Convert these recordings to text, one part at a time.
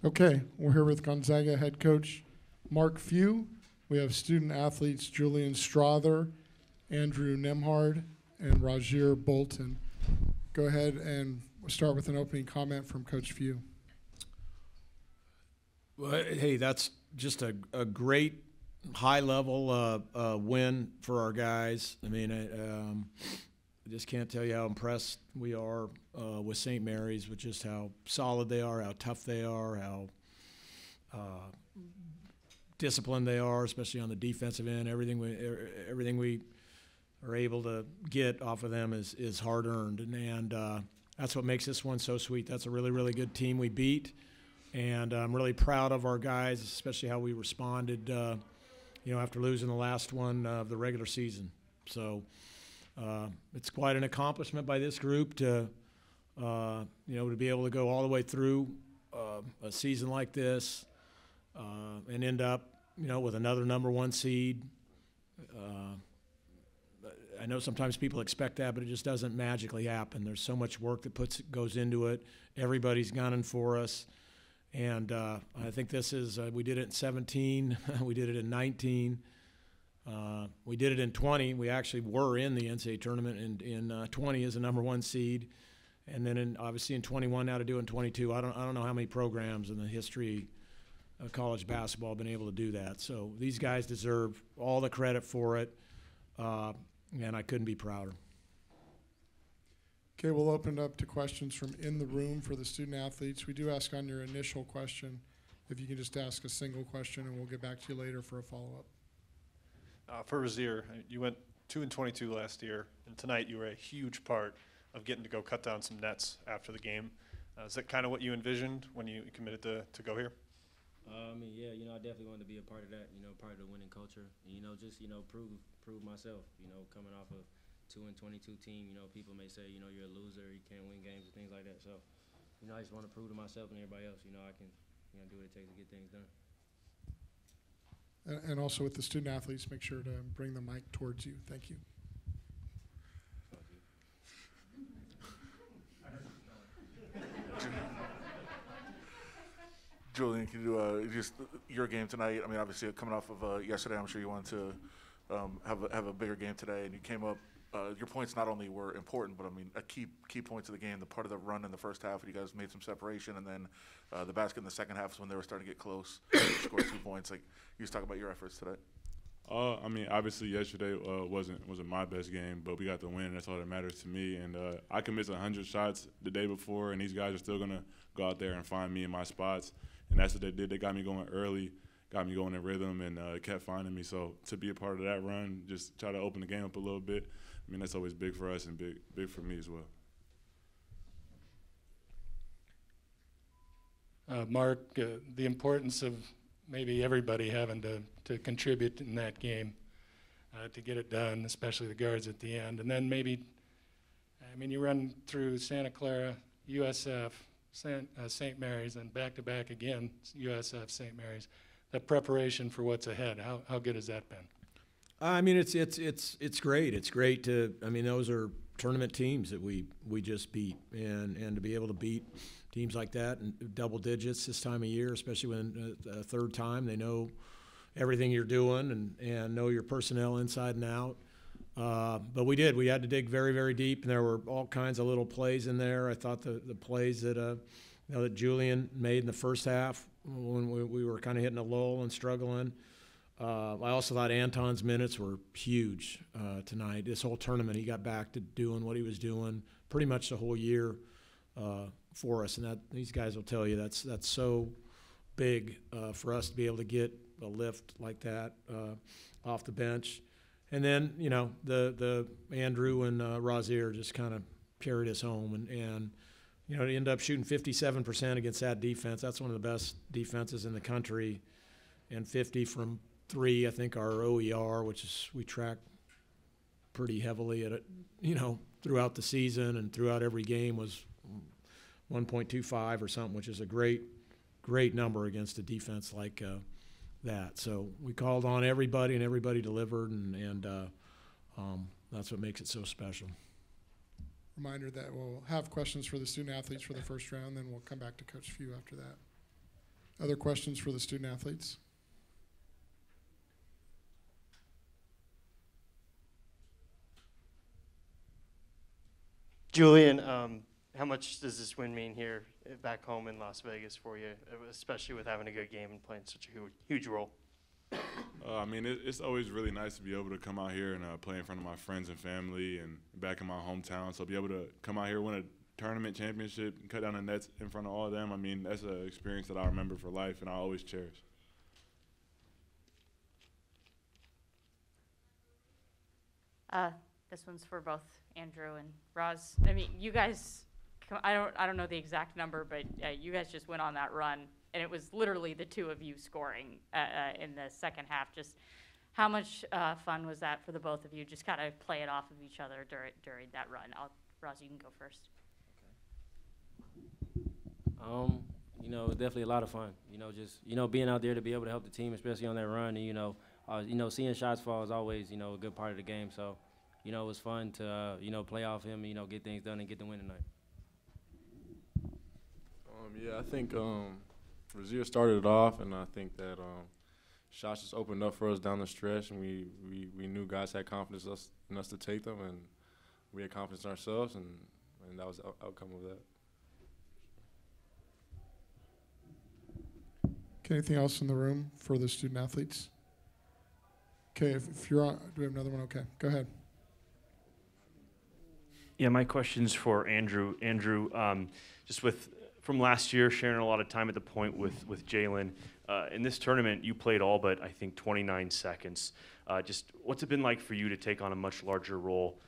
Okay, we're here with Gonzaga head coach Mark Few. We have student athletes Julian Strother, Andrew Nemhard, and Rajir Bolton. Go ahead and start with an opening comment from Coach Few. Well, hey, that's just a great high-level win for our guys. I mean, I just can't tell you how impressed we are with St. Mary's, with just how solid they are, how tough they are, how disciplined they are, especially on the defensive end. Everything we are able to get off of them is hard-earned, and that's what makes this one so sweet. That's a really, really good team we beat, and I'm really proud of our guys, especially how we responded, after losing the last one of the regular season. So it's quite an accomplishment by this group to be able to go all the way through a season like this and end up, with another number one seed. I know sometimes people expect that, but it just doesn't magically happen. There's so much work that goes into it. Everybody's gunning for us. And I think this is we did it in 17. We did it in 19. We did it in 20. We actually were in the NCAA tournament in 20 as a number one seed. And then obviously in 21 now to do in 22. I don't know how many programs in the history of college basketball have been able to do that. So these guys deserve all the credit for it. And I couldn't be prouder. Okay, we'll open it up to questions from in the room for the student athletes. We do ask on your initial question if you can just ask a single question, and we'll get back to you later for a follow-up. For Rajir, you went 2-22 last year, and tonight you were a huge part of getting to go cut down some nets after the game. Is that kind of what you envisioned when you committed to go here? I definitely wanted to be a part of that, part of the winning culture, and, prove myself, coming off of 2-22 team, people may say, you're a loser, you can't win games and things like that. So, I just want to prove to myself and everybody else, I can, do what it takes to get things done. And also with the student athletes, make sure to bring the mic towards you. Thank you. Julian, can you do just your game tonight? I mean, obviously coming off of yesterday, I'm sure you wanted to have a bigger game today, and you came up. Your points not only were important, but I mean a key point of the game. The part of the run in the first half, you guys made some separation, and then the basket in the second half is when they were starting to get close. Scored 2 points. Like, you just talk about your efforts today. Obviously yesterday wasn't my best game, but we got the win, and that's all that matters to me. And I can miss 100 shots the day before, and these guys are still gonna go out there and find me in my spots. And that's what they did. They got me going early, got me going in rhythm, and kept finding me. So to be a part of that run, just try to open the game up a little bit. I mean, that's always big for us and big for me as well. Mark, the importance of maybe everybody having to contribute in that game to get it done, especially the guards at the end. And then maybe, you run through Santa Clara, USF, St. Mary's, and back-to-back again, USF, St. Mary's. That preparation for what's ahead, how good has that been? It's great. It's great to. Those are tournament teams that we just beat, and to be able to beat teams like that in double digits this time of year, especially when a third time, they know everything you're doing and know your personnel inside and out. But we did. We had to dig very, very deep, and there were all kinds of little plays in there. I thought the plays that that Julian made in the first half when we were kind of hitting a lull and struggling. I also thought Anton's minutes were huge tonight. This whole tournament, he got back to doing what he was doing pretty much the whole year for us, and that these guys will tell you that's so big for us to be able to get a lift like that off the bench. And then the Andrew and Rajir just kind of carried us home, and to end up shooting 57% against that defense. That's one of the best defenses in the country, and 50 from three. I think our OER, which is we track pretty heavily at it, throughout the season and throughout every game, was 1.25 or something, which is a great number against a defense like that. So we called on everybody, and everybody delivered, and that's what makes it so special. Reminder that we'll have questions for the student athletes for the first round, then we'll come back to Coach Few after that. Other questions for the student athletes? Julian, how much does this win mean here back home in Las Vegas for you, especially with having a good game and playing such a huge role? I mean, it's always really nice to be able to come out here and play in front of my friends and family and back in my hometown. So be able to come out here, win a tournament championship, and cut down the nets in front of all of them, I mean, that's an experience that I remember for life and I always cherish. This one's for both Andrew and Roz. I mean, you guys, I don't know the exact number, but you guys just went on that run, and it was literally the two of you scoring in the second half. Just how much fun was that for the both of you? Just kind of play it off of each other during that run. Roz, you can go first. You know, definitely a lot of fun. You know, just, you know, being out there to be able to help the team, especially on that run, and, you know, seeing shots fall is always, you know, a good part of the game. So, you know, it was fun to, you know, play off him, you know, get things done and get the win tonight. Yeah, I think Razier started it off, and I think that shots just opened up for us down the stretch, and we knew guys had confidence in us to take them, and we had confidence in ourselves, and that was the outcome of that. Okay, anything else in the room for the student athletes? Okay, if you're on, do we have another one? Okay, go ahead. Yeah, my question's for Andrew. Andrew, just from last year, sharing a lot of time at the point with Jalen. In this tournament, you played all but, I think, 29 seconds. Just what's it been like for you to take on a much larger role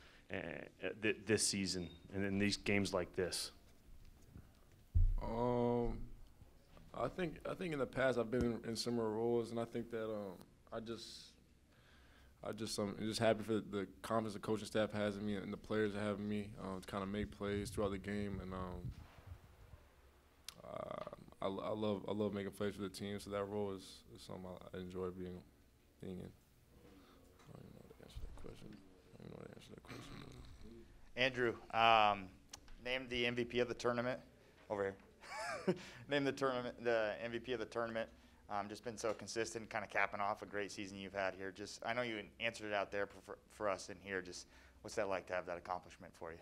this season and in these games like this? I think in the past I've been in similar roles, and I think that I'm just happy for the confidence the coaching staff has in me and the players that have in me to kind of make plays throughout the game, and I love making plays for the team. So that role is something I enjoy being in. I don't even know how to answer that question. Andrew, named the MVP of the tournament over here. Named the MVP of the tournament. Just been so consistent, kind of capping off a great season you've had here. Just, I know you answered it out there for us in here. Just, what's that like to have that accomplishment for you?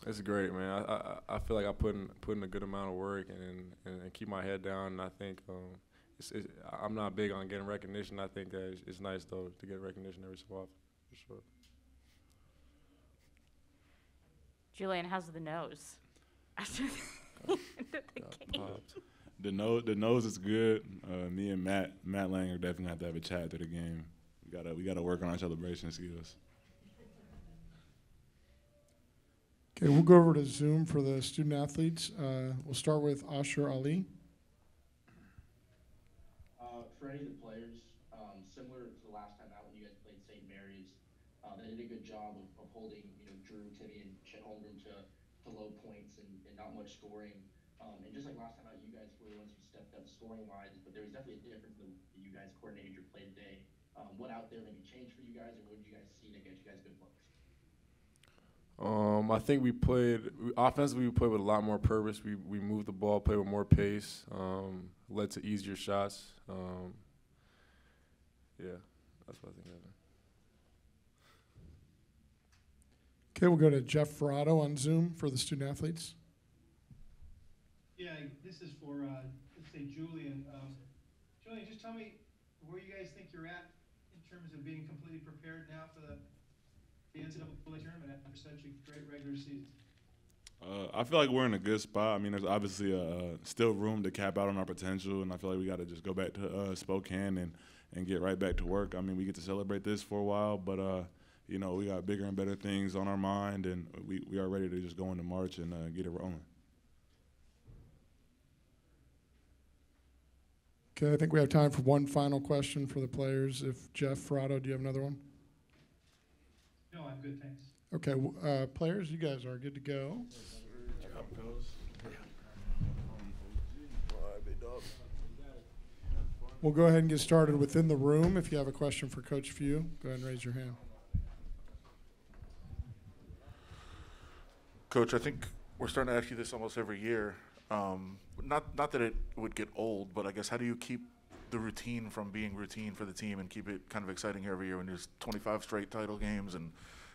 It's great, man. I feel like I put in a good amount of work and keep my head down. And I think I'm not big on getting recognition. I think that it's nice though to get recognition every so often, for sure. Julian, how's the nose? After the game. The nose is good. Me and Matt Lang are definitely have to have a chat after the game. We gotta work on our celebration skills. Okay, we'll go over to Zoom for the student athletes. We'll start with Asher Ali. For any of the players, similar to the last time out when you guys played St. Mary's, they did a good job of holding, Drew, Timmy, and Chet Holmgren to low points and not much scoring. And just like last time out, you guys were the ones who stepped up scoring-wise, but there was definitely a difference in that you guys coordinated your play today. What out there maybe changed for you guys, or what did you guys see that got you guys good looks? I think offensively we played with a lot more purpose. We moved the ball, played with more pace, led to easier shots. Yeah, that's what I think happened. Okay, we'll go to Jeff Ferrato on Zoom for the student athletes. Yeah, this is for, let's say, Julian. Julian, just tell me where you guys think you're at in terms of being completely prepared now for the NCAA tournament after such a great regular season. I feel like we're in a good spot. I mean, there's obviously still room to cap out on our potential, and I feel like we got to just go back to Spokane and get right back to work. I mean, we get to celebrate this for a while, but we got bigger and better things on our mind, and we are ready to just go into March and get it rolling. Okay, I think we have time for one final question for the players. If Jeff Ferrato, do you have another one? No, I'm good, thanks. Okay, players, you guys are good to go. We'll go ahead and get started within the room. If you have a question for Coach Few, go ahead and raise your hand. Coach, I think we're starting to ask you this almost every year. Not that it would get old, but I guess how do you keep the routine from being routine for the team and keep it kind of exciting every year when there's 25 straight title games and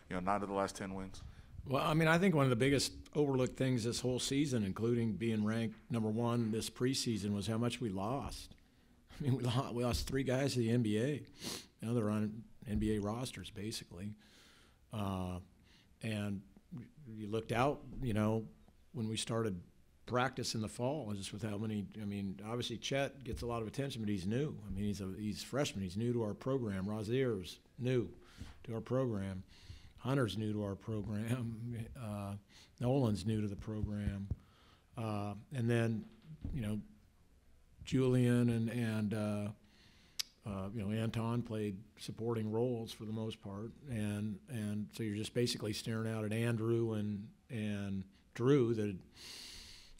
9 of the last 10 wins? Well, I mean, I think one of the biggest overlooked things this whole season, including being ranked number one this preseason, was how much we lost. I mean, we lost 3 guys to the NBA. Now they're on NBA rosters, basically. And you looked out, when we started practice in the fall, just with how many. I mean, obviously Chet gets a lot of attention, but he's new. I mean, he's a freshman. He's new to our program. Rozier's new to our program. Hunter's new to our program. Nolan's new to the program. And then, Julian and Anton played supporting roles for the most part. And so you're just basically staring out at Andrew and Drew that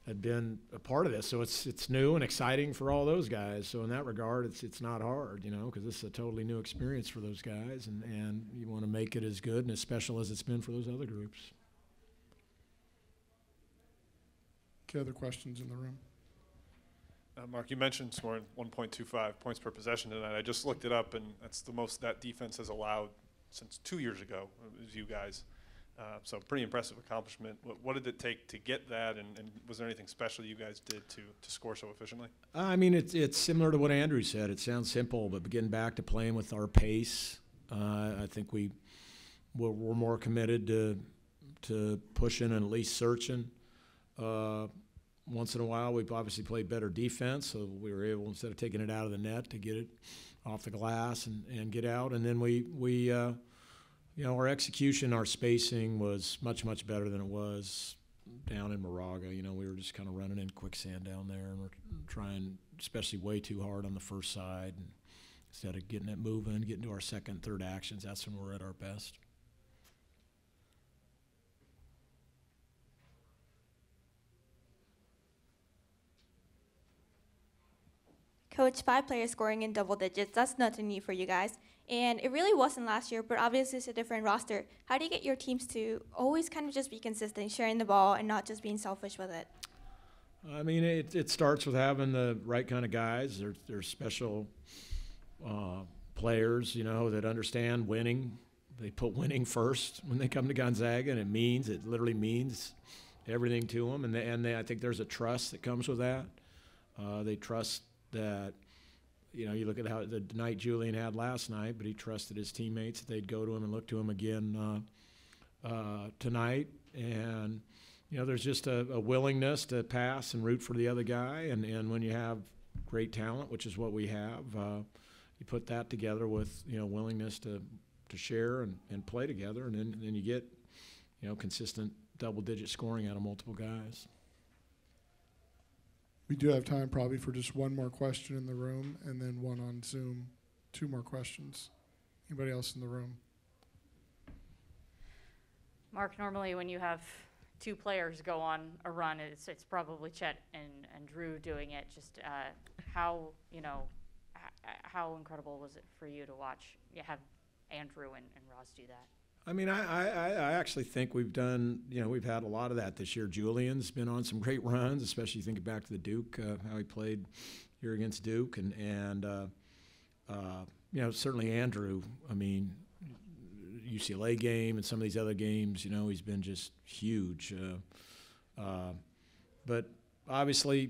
had been a part of this. So it's new and exciting for all those guys. So in that regard, it's not hard, because this is a totally new experience for those guys, and you want to make it as good and as special as it's been for those other groups. Okay, other questions in the room? Mark, you mentioned scoring 1.25 points per possession tonight. I just looked it up, and that's the most that defense has allowed since 2 years ago, it was you guys. So pretty impressive accomplishment. What did it take to get that, and was there anything special you guys did to score so efficiently? I mean, it's similar to what Andrew said. It sounds simple, but getting back to playing with our pace, I think we're more committed to pushing and at least searching. Once in a while, we've obviously played better defense, so we were able, instead of taking it out of the net, to get it off the glass and get out. And then we our execution, our spacing was much, much better than it was down in Moraga. We were just kind of running in quicksand down there, and we're trying, especially way too hard on the first side. And instead of getting it moving, getting to our second, third actions, that's when we're at our best. Coach, 5 players scoring in double digits, that's nothing new for you guys. And it really wasn't last year, but obviously it's a different roster. How do you get your teams to always kind of just be consistent, sharing the ball and not just being selfish with it? I mean, it starts with having the right kind of guys. They're special players, that understand winning. They put winning first when they come to Gonzaga, and it literally means everything to them. And I think there's a trust that comes with that. They trust that, you look at how the night Julian had last night, but he trusted his teammates that they'd go to him and look to him again tonight. And, there's just a willingness to pass and root for the other guy. And when you have great talent, which is what we have, you put that together with, willingness to share and play together. And then you get, consistent double-digit scoring out of multiple guys. We do have time probably for just one more question in the room and then one on Zoom. 2 more questions. Anybody else in the room? Mark, normally when you have 2 players go on a run, it's probably Chet and Drew doing it. Just how incredible was it for you to watch have Andrew and Roz do that? I mean, I actually think we've done, we've had a lot of that this year. Julian's been on some great runs, especially thinking back to the Duke, how he played here against Duke. And certainly Andrew, I mean, UCLA game and some of these other games, he's been just huge. But obviously,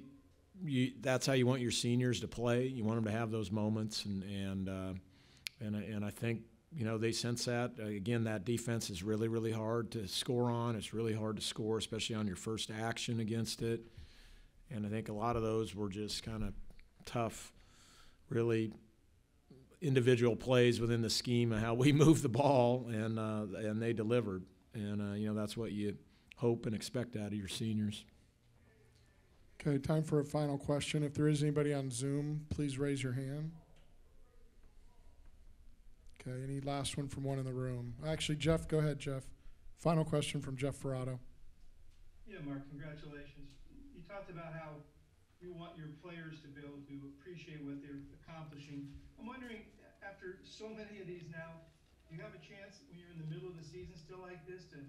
that's how you want your seniors to play. You want them to have those moments. And I think, they sense that. Again, that defense is really, really hard to score on. It's really hard to score, especially on your first action against it. And I think a lot of those were just kind of tough, really individual plays within the scheme of how we move the ball, and they delivered. And, that's what you hope and expect out of your seniors. Okay, time for a final question. If there is anybody on Zoom, please raise your hand. Okay, any last one from one in the room? Actually, Jeff, go ahead, Jeff. Final question from Jeff Ferrato. Yeah, Mark, congratulations. You talked about how you want your players to be able to appreciate what they're accomplishing. I'm wondering, after so many of these now, do you have a chance when you're in the middle of the season still like this to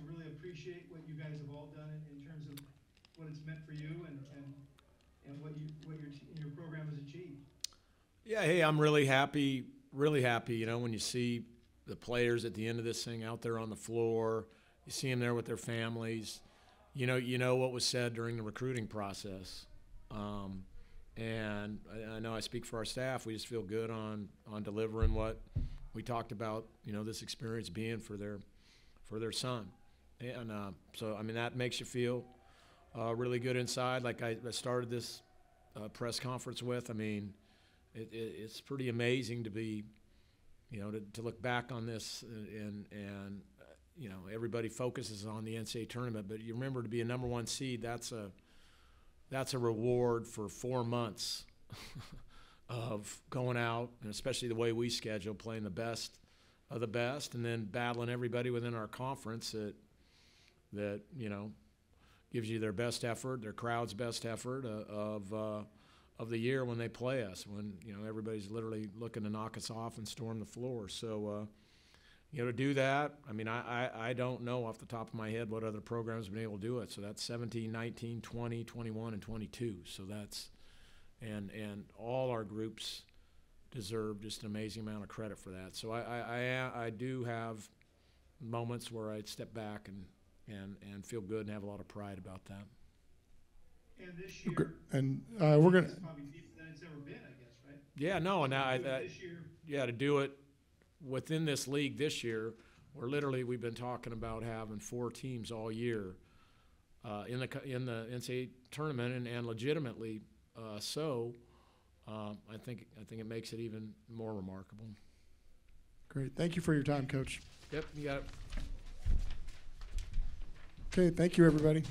really appreciate what you guys have all done in terms of what it's meant for you and what your program has achieved. Yeah, hey, I'm really happy, you know, when you see the players at the end of this thing out there on the floor, you see them there with their families, you know what was said during the recruiting process. And I know I speak for our staff, we just feel good on delivering what we talked about, you know, this experience being for their son. And so, I mean, that makes you feel really good inside. Like I started this press conference with, I mean, it's pretty amazing to be, you know, to look back on this and you know, everybody focuses on the NCAA tournament, but you remember to be a number 1 seed, that's a reward for 4 months of going out, and especially the way we schedule, playing the best of the best, and then battling everybody within our conference that you know, gives you their best effort, their crowd's best effort of the year when they play us, when, you know, everybody's literally looking to knock us off and storm the floor. So, you know, to do that, I mean, I don't know off the top of my head what other programs have been able to do it. So that's 17, 19, 20, 21, and 22. So that's, and all our groups deserve just an amazing amount of credit for that. So I do have moments where I step back and feel good and have a lot of pride about that. And this year, and we're gonna. it's probably deeper than it's ever been, I guess, right? Yeah, no, and now This year. yeah, to do it within this league this year, where literally we've been talking about having 4 teams all year in the NCAA tournament, and legitimately so. I think it makes it even more remarkable. Great. Thank you for your time, Coach. Yep, you got it. Okay, thank you, everybody.